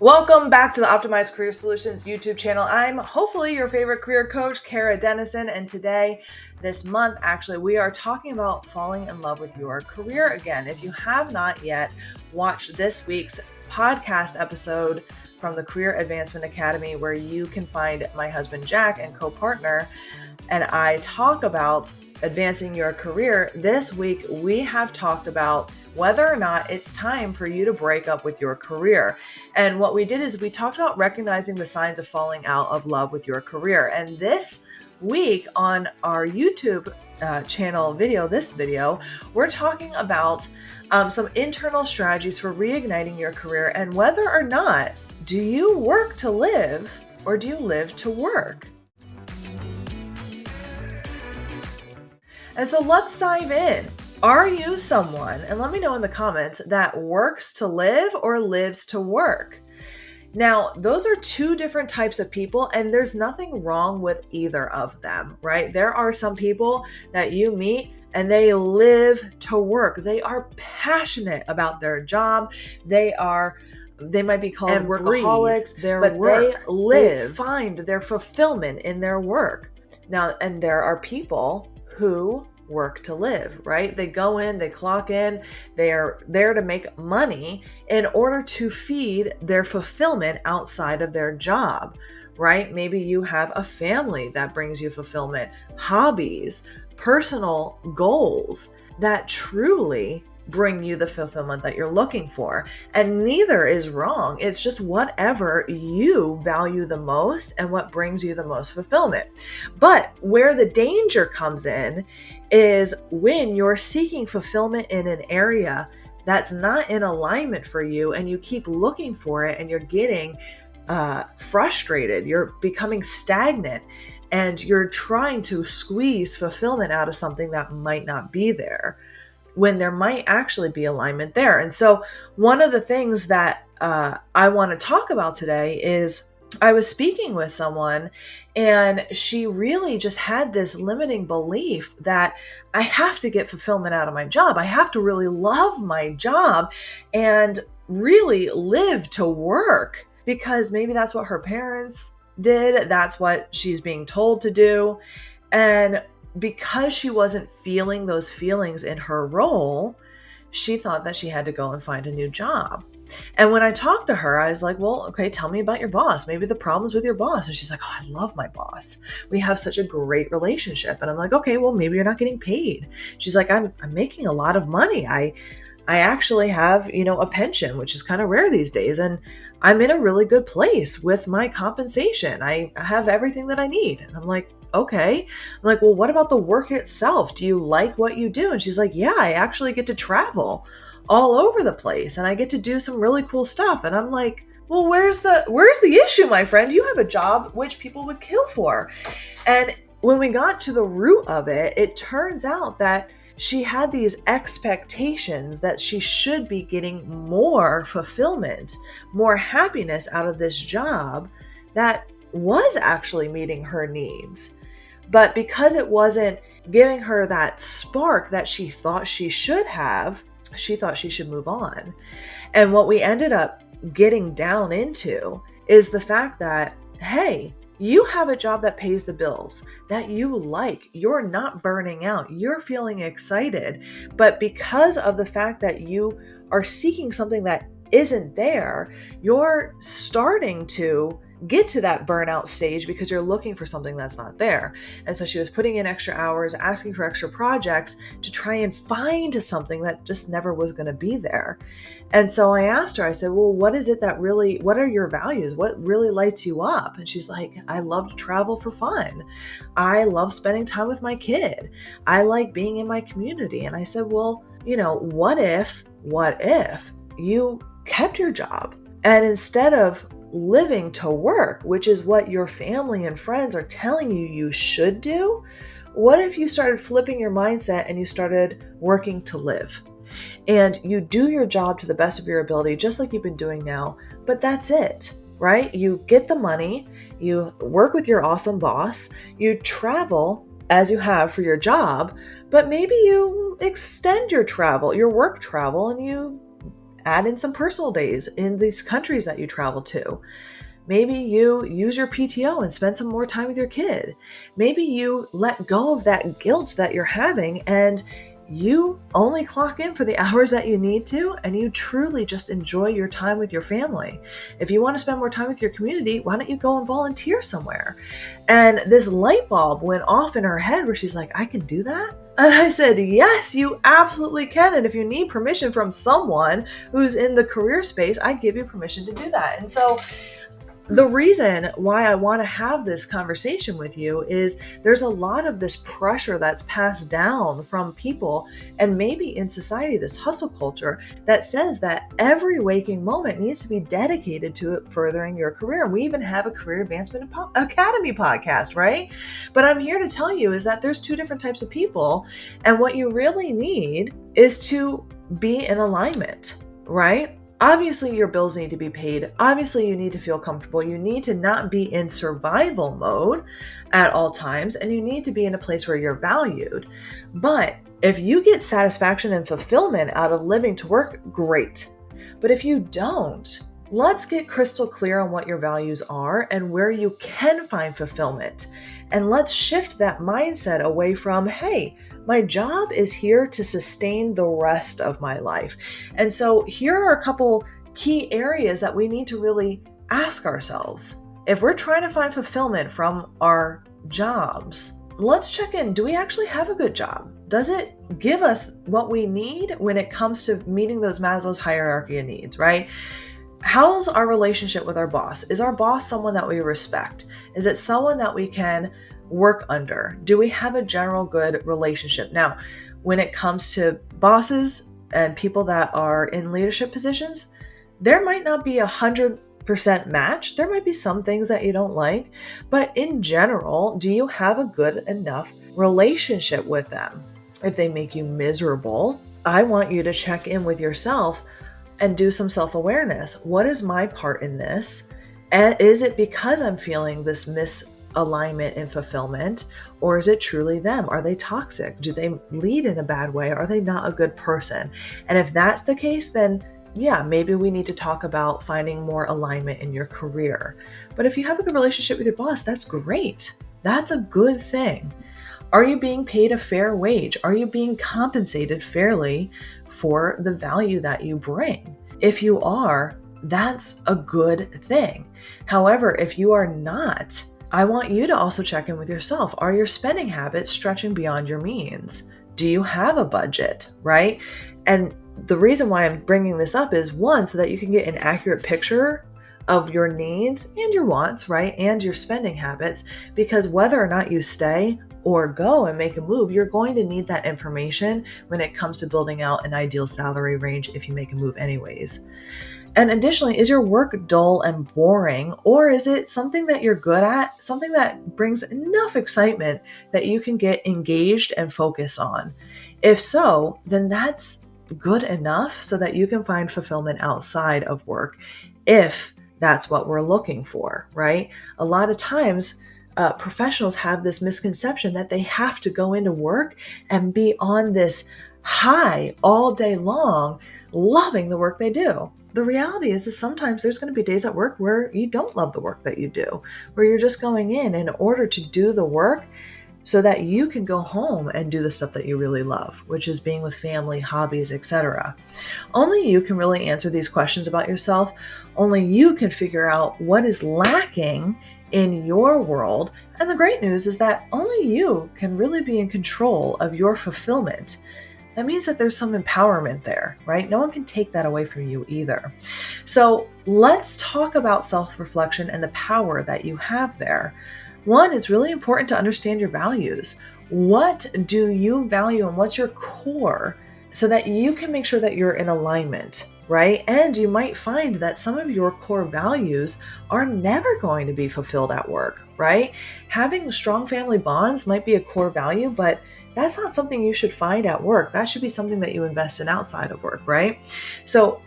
Welcome back to the Optimized Career Solutions YouTube channel. I'm hopefully your favorite career coach, Kara Dennison, and today, this month, actually, we are talking about falling in love with your career again. If you have not yet watched this week's podcast episode from the Career Advancement Academy, where you can find my husband Jack and co-partner, and I talk about advancing your career, this week we have talked about whether or not it's time for you to break up with your career. And what we did is we talked about recognizing the signs of falling out of love with your career. And this week on our YouTube channel this video, we're talking about some internal strategies for reigniting your career and whether or not do you work to live or do you live to work? And so let's dive in. Are you someone, and let me know in the comments, that works to live or lives to work? Now, those are two different types of people, and there's nothing wrong with either of them, right? There are some people that you meet and they live to work. They are passionate about their job. They might be called workaholics, but they find their fulfillment in their work. Now, and there are people who work to live, right? They go in, they clock in, they are there to make money in order to feed their fulfillment outside of their job, right? Maybe you have a family that brings you fulfillment, hobbies, personal goals that truly bring you the fulfillment that you're looking for. And neither is wrong. It's just whatever you value the most and what brings you the most fulfillment. But where the danger comes in is when you're seeking fulfillment in an area that's not in alignment for you and you keep looking for it and you're getting frustrated, you're becoming stagnant, and you're trying to squeeze fulfillment out of something that might not be there, when there might actually be alignment there. And so one of the things that I want to talk about today is I was speaking with someone and she really just had this limiting belief that I have to get fulfillment out of my job. I have to really love my job and really live to work, because maybe that's what her parents did. That's what she's being told to do. And because she wasn't feeling those feelings in her role, she thought that she had to go and find a new job. And when I talked to her, I was like, well, okay, tell me about your boss. Maybe the problem's with your boss. And she's like, oh, I love my boss. We have such a great relationship. And I'm like, okay, well, maybe you're not getting paid. She's like, I'm making a lot of money. I actually have, a pension, which is kind of rare these days. And I'm in a really good place with my compensation. I have everything that I need. And I'm like, okay. I'm like, well, what about the work itself? Do you like what you do? And she's like, yeah, I actually get to travel all over the place and I get to do some really cool stuff. And I'm like, well, where's the issue, my friend? You have a job which people would kill for. And when we got to the root of it, it turns out that she had these expectations that she should be getting more fulfillment, more happiness out of this job that was actually meeting her needs. But because it wasn't giving her that spark that she thought she should have, she thought she should move on. And what we ended up getting down into is the fact that, hey, you have a job that pays the bills, that you like, you're not burning out, you're feeling excited. But because of the fact that you are seeking something that isn't there, you're starting to get to that burnout stage because you're looking for something that's not there. And so she was putting in extra hours, asking for extra projects to try and find something that just never was going to be there. And so I asked her, I said, well, what are your values? What really lights you up? And she's like, I love to travel for fun. I love spending time with my kid. I like being in my community. And I said, well, what if you kept your job and instead of living to work, which is what your family and friends are telling you should do, what if you started flipping your mindset and you started working to live? And you do your job to the best of your ability, just like you've been doing now, but that's it, right? You get the money, you work with your awesome boss, you travel as you have for your job, but maybe you extend your work travel, and you add in some personal days in these countries that you travel to. Maybe you use your PTO and spend some more time with your kid. Maybe you let go of that guilt that you're having and you only clock in for the hours that you need to, and you truly just enjoy your time with your family. If you want to spend more time with your community, why don't you go and volunteer somewhere? And this light bulb went off in her head where she's like, I can do that? And I said, yes, you absolutely can. And if you need permission from someone who's in the career space, I give you permission to do that. And so the reason why I want to have this conversation with you is there's a lot of this pressure that's passed down from people and maybe in society, this hustle culture that says that every waking moment needs to be dedicated to furthering your career. And we even have a Career Advancement Academy podcast, right? But I'm here to tell you is that there's two different types of people. And what you really need is to be in alignment, right? Obviously, your bills need to be paid. Obviously, you need to feel comfortable. You need to not be in survival mode at all times, and you need to be in a place where you're valued. But if you get satisfaction and fulfillment out of living to work, great. But if you don't, let's get crystal clear on what your values are and where you can find fulfillment. And let's shift that mindset away from, hey, my job is here to sustain the rest of my life. And so here are a couple key areas that we need to really ask ourselves. If we're trying to find fulfillment from our jobs, let's check in. Do we actually have a good job? Does it give us what we need when it comes to meeting those Maslow's hierarchy of needs, right? How's our relationship with our boss? Is our boss someone that we respect? Is it someone that we can work under? Do we have a general good relationship? Now, when it comes to bosses and people that are in leadership positions, there might not be 100% match. There might be some things that you don't like, but in general, do you have a good enough relationship with them? If they make you miserable, I want you to check in with yourself and do some self-awareness. What is my part in this? And is it because I'm feeling this misalignment and fulfillment, or is it truly them? Are they toxic? Do they lead in a bad way? Are they not a good person? And if that's the case, then yeah, maybe we need to talk about finding more alignment in your career. But if you have a good relationship with your boss, that's great. That's a good thing. Are you being paid a fair wage? Are you being compensated fairly for the value that you bring? If you are, that's a good thing. However, if you are not, I want you to also check in with yourself. Are your spending habits stretching beyond your means? Do you have a budget, right? And the reason why I'm bringing this up is one, so that you can get an accurate picture of your needs and your wants, right? And your spending habits, because whether or not you stay or go and make a move, you're going to need that information when it comes to building out an ideal salary range if you make a move anyways. And additionally, is your work dull and boring, or is it something that you're good at, something that brings enough excitement that you can get engaged and focus on? If so, then that's good enough so that you can find fulfillment outside of work, if that's what we're looking for, right? A lot of times, professionals have this misconception that they have to go into work and be on this high all day long, loving the work they do. The reality is sometimes there's going to be days at work where you don't love the work that you do, where you're just going in order to do the work so that you can go home and do the stuff that you really love, which is being with family, hobbies, etc. Only you can really answer these questions about yourself. Only you can figure out what is lacking in your world. And the great news is that only you can really be in control of your fulfillment. That means that there's some empowerment there, right? No one can take that away from you either. So let's talk about self-reflection and the power that you have there. One, it's really important to understand your values. What do you value and what's your core, so that you can make sure that you're in alignment, right? And you might find that some of your core values are never going to be fulfilled at work, right? Having strong family bonds might be a core value, but that's not something you should find at work. That should be something that you invest in outside of work, right? So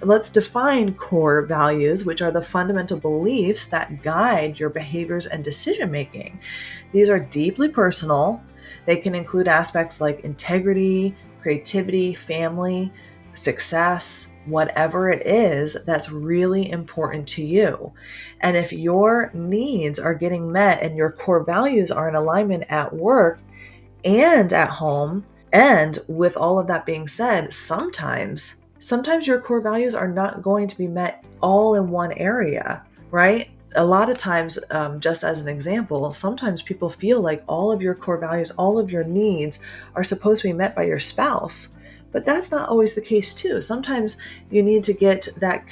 let's define core values, which are the fundamental beliefs that guide your behaviors and decision making. These are deeply personal. They can include aspects like integrity, creativity, family, success, whatever it is that's really important to you. And if your needs are getting met and your core values are in alignment at work and at home, and with all of that being said, sometimes your core values are not going to be met all in one area, right? A lot of times, just as an example, sometimes people feel like all of your core values, all of your needs are supposed to be met by your spouse. But that's not always the case, too. Sometimes you need to get that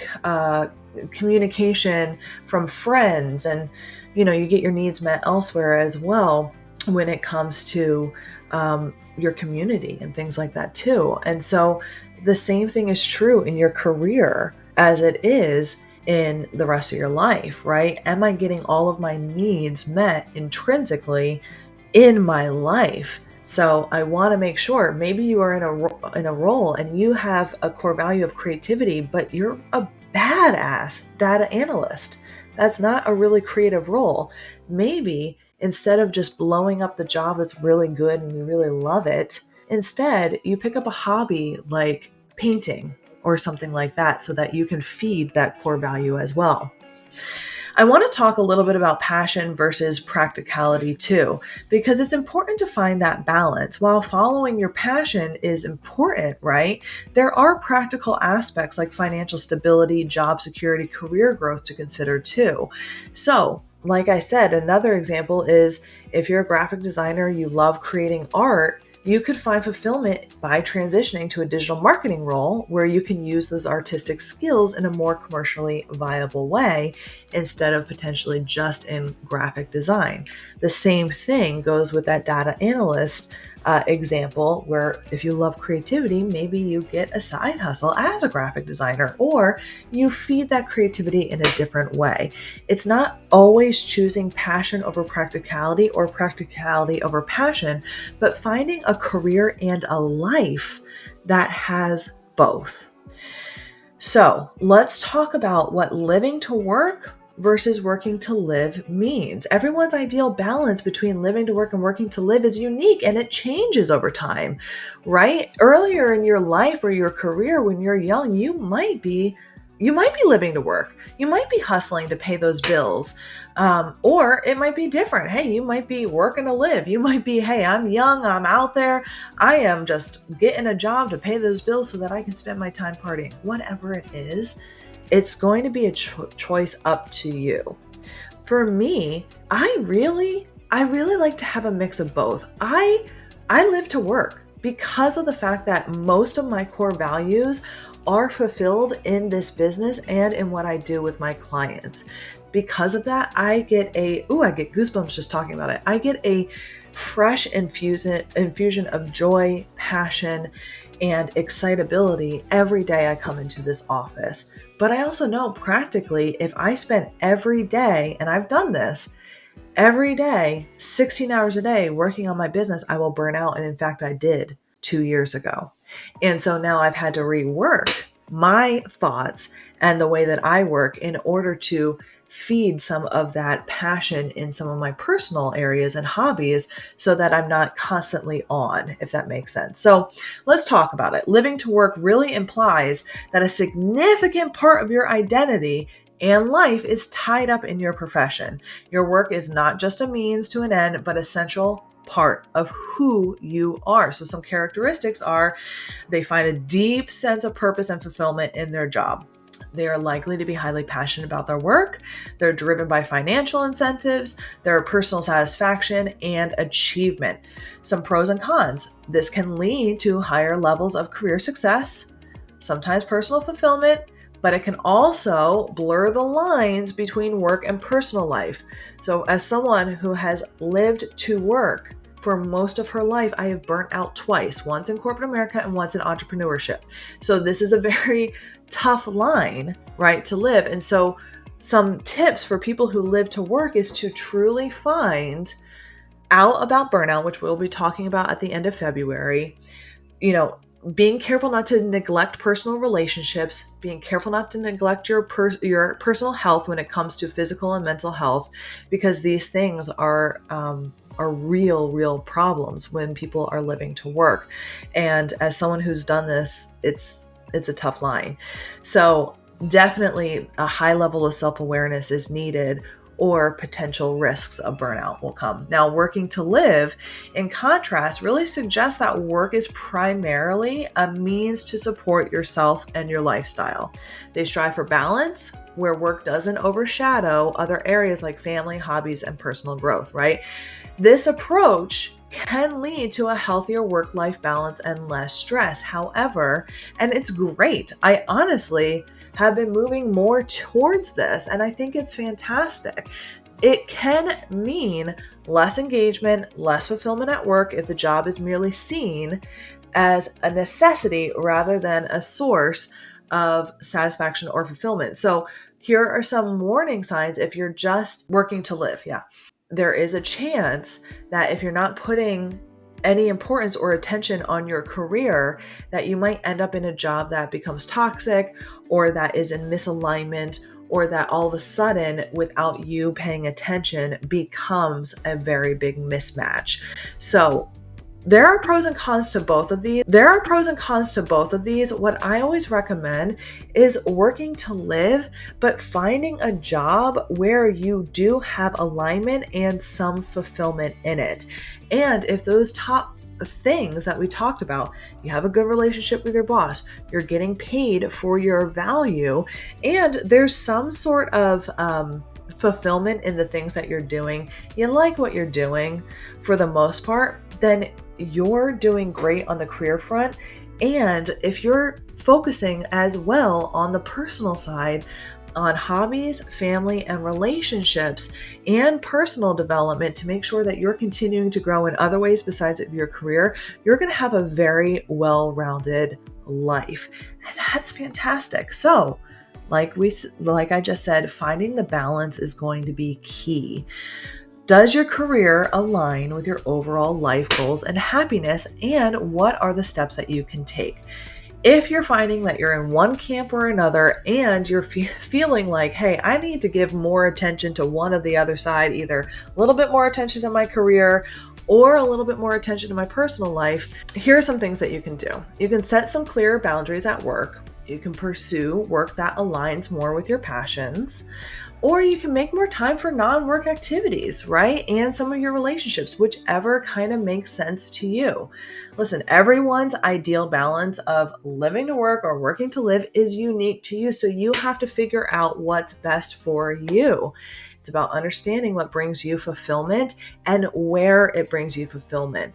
communication from friends, and you get your needs met elsewhere as well when it comes to your community and things like that, too. And so the same thing is true in your career as it is in the rest of your life, right? Am I getting all of my needs met intrinsically in my life? So I want to make sure. Maybe you are in a role and you have a core value of creativity, but you're a badass data analyst. That's not a really creative role. Maybe instead of just blowing up the job that's really good and you really love it, instead you pick up a hobby like painting or something like that so that you can feed that core value as well. I want to talk a little bit about passion versus practicality too, because it's important to find that balance. While following your passion is important, right? There are practical aspects like financial stability, job security, career growth to consider too. So, like I said, another example is if you're a graphic designer, you love creating art, you could find fulfillment by transitioning to a digital marketing role where you can use those artistic skills in a more commercially viable way instead of potentially just in graphic design. The same thing goes with that data analyst example, where if you love creativity, maybe you get a side hustle as a graphic designer, or you feed that creativity in a different way. It's not always choosing passion over practicality or practicality over passion, but finding a career and a life that has both. So let's talk about what living to work versus working to live means. Everyone's ideal balance between living to work and working to live is unique, and it changes over time, right? Earlier in your life or your career when you're young, you might be living to work. You might be hustling to pay those bills. Or it might be different. Hey, you might be working to live. You might be, hey, I'm young, I'm out there. I am just getting a job to pay those bills so that I can spend my time partying. Whatever it is, it's going to be a choice up to you. For me, I really like to have a mix of both. I live to work because of the fact that most of my core values are fulfilled in this business and in what I do with my clients. Because of that, I get goosebumps just talking about it. I get a fresh infusion of joy, passion, and excitability every day I come into this office. But I also know practically if I spend every day, and I've done this, every day, 16 hours a day working on my business, I will burn out. And in fact, I did 2 years ago. And so now I've had to rework my thoughts and the way that I work in order to feed some of that passion in some of my personal areas and hobbies so that I'm not constantly on, if that makes sense. So let's talk about it. Living to work really implies that a significant part of your identity and life is tied up in your profession. Your work is not just a means to an end, but essential part of who you are. So some characteristics are they find a deep sense of purpose and fulfillment in their job. They are likely to be highly passionate about their work. They're driven by financial incentives, their personal satisfaction, and achievement. Some pros and cons. This can lead to higher levels of career success, sometimes personal fulfillment, but it can also blur the lines between work and personal life. So as someone who has lived to work for most of her life, I have burnt out twice, once in corporate America and once in entrepreneurship. So this is a very tough line, right, to live. And so some tips for people who live to work is to truly find out about burnout, which we'll be talking about at the end of February. Being careful not to neglect personal relationships, being careful not to neglect your personal health when it comes to physical and mental health, because these things are real problems when people are living to work. And as someone who's done this, it's a tough line. So definitely a high level of self-awareness is needed, or potential risks of burnout will come. Now, working to live, in contrast, really suggests that work is primarily a means to support yourself and your lifestyle. They strive for balance, where work doesn't overshadow other areas like family, hobbies, and personal growth, right? This approach can lead to a healthier work-life balance and less stress. However, and it's great. I honestly have been moving more towards this, and I think it's fantastic. It can mean less engagement, less fulfillment at work if the job is merely seen as a necessity rather than a source of satisfaction or fulfillment. So, here are some warning signs if you're just working to live. Yeah. There is a chance that if you're not putting any importance or attention on your career, that you might end up in a job that becomes toxic, or that is in misalignment, or that all of a sudden, without you paying attention, becomes a very big mismatch. So there are pros and cons to both of these. What I always recommend is working to live, but finding a job where you do have alignment and some fulfillment in it. And if those top things that we talked about, you have a good relationship with your boss, you're getting paid for your value, and there's some sort of fulfillment in the things that you're doing, you like what you're doing for the most part, then you're doing great on the career front. And if you're focusing as well on the personal side, on hobbies, family, and relationships, and personal development to make sure that you're continuing to grow in other ways besides of your career, you're going to have a very well-rounded life. And that's fantastic. So, like I just said, finding the balance is going to be key. Does your career align with your overall life goals and happiness? And what are the steps that you can take? If you're finding that you're in one camp or another, and you're feeling like, hey, I need to give more attention to one or the other side, either a little bit more attention to my career or a little bit more attention to my personal life, here are some things that you can do. You can set some clear boundaries at work. You can pursue work that aligns more with your passions. Or you can make more time for non-work activities, right? And some of your relationships, whichever kind of makes sense to you. Listen, everyone's ideal balance of living to work or working to live is unique to you. So you have to figure out what's best for you. It's about understanding what brings you fulfillment and where it brings you fulfillment.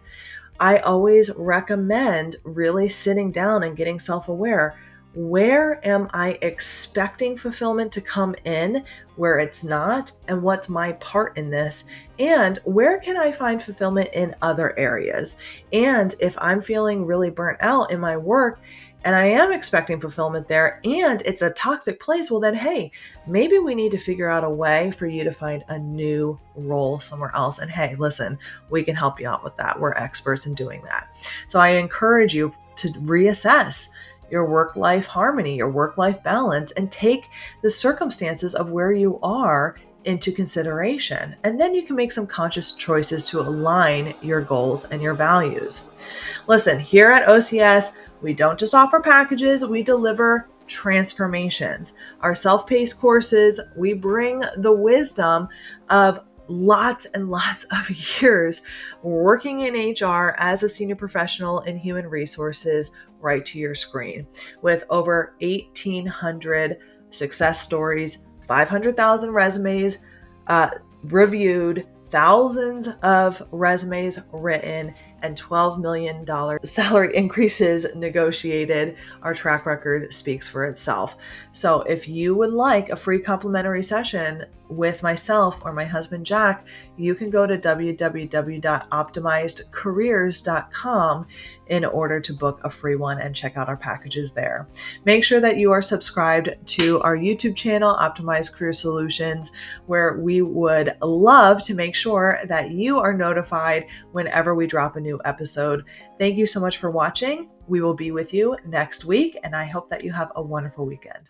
I always recommend really sitting down and getting self-aware. Where am I expecting fulfillment to come in, where it's not, and what's my part in this? And where can I find fulfillment in other areas? And if I'm feeling really burnt out in my work and I am expecting fulfillment there and it's a toxic place, well then, hey, maybe we need to figure out a way for you to find a new role somewhere else. And hey, listen, we can help you out with that. We're experts in doing that. So I encourage you to reassess your work-life harmony, your work-life balance, and take the circumstances of where you are into consideration. And then you can make some conscious choices to align your goals and your values. Listen, here at OCS, we don't just offer packages, we deliver transformations. Our self-paced courses, we bring the wisdom of lots and lots of years working in HR as a senior professional in human resources right to your screen, with over 1,800 success stories, 500,000 resumes reviewed, thousands of resumes written, and $12 million salary increases negotiated. Our track record speaks for itself. So if you would like a free complimentary session with myself or my husband, Jack, you can go to www.optimizedcareers.com in order to book a free one and check out our packages there. Make sure that you are subscribed to our YouTube channel, Optimized Career Solutions, where we would love to make sure that you are notified whenever we drop a new episode. Thank you so much for watching. We will be with you next week, and I hope that you have a wonderful weekend.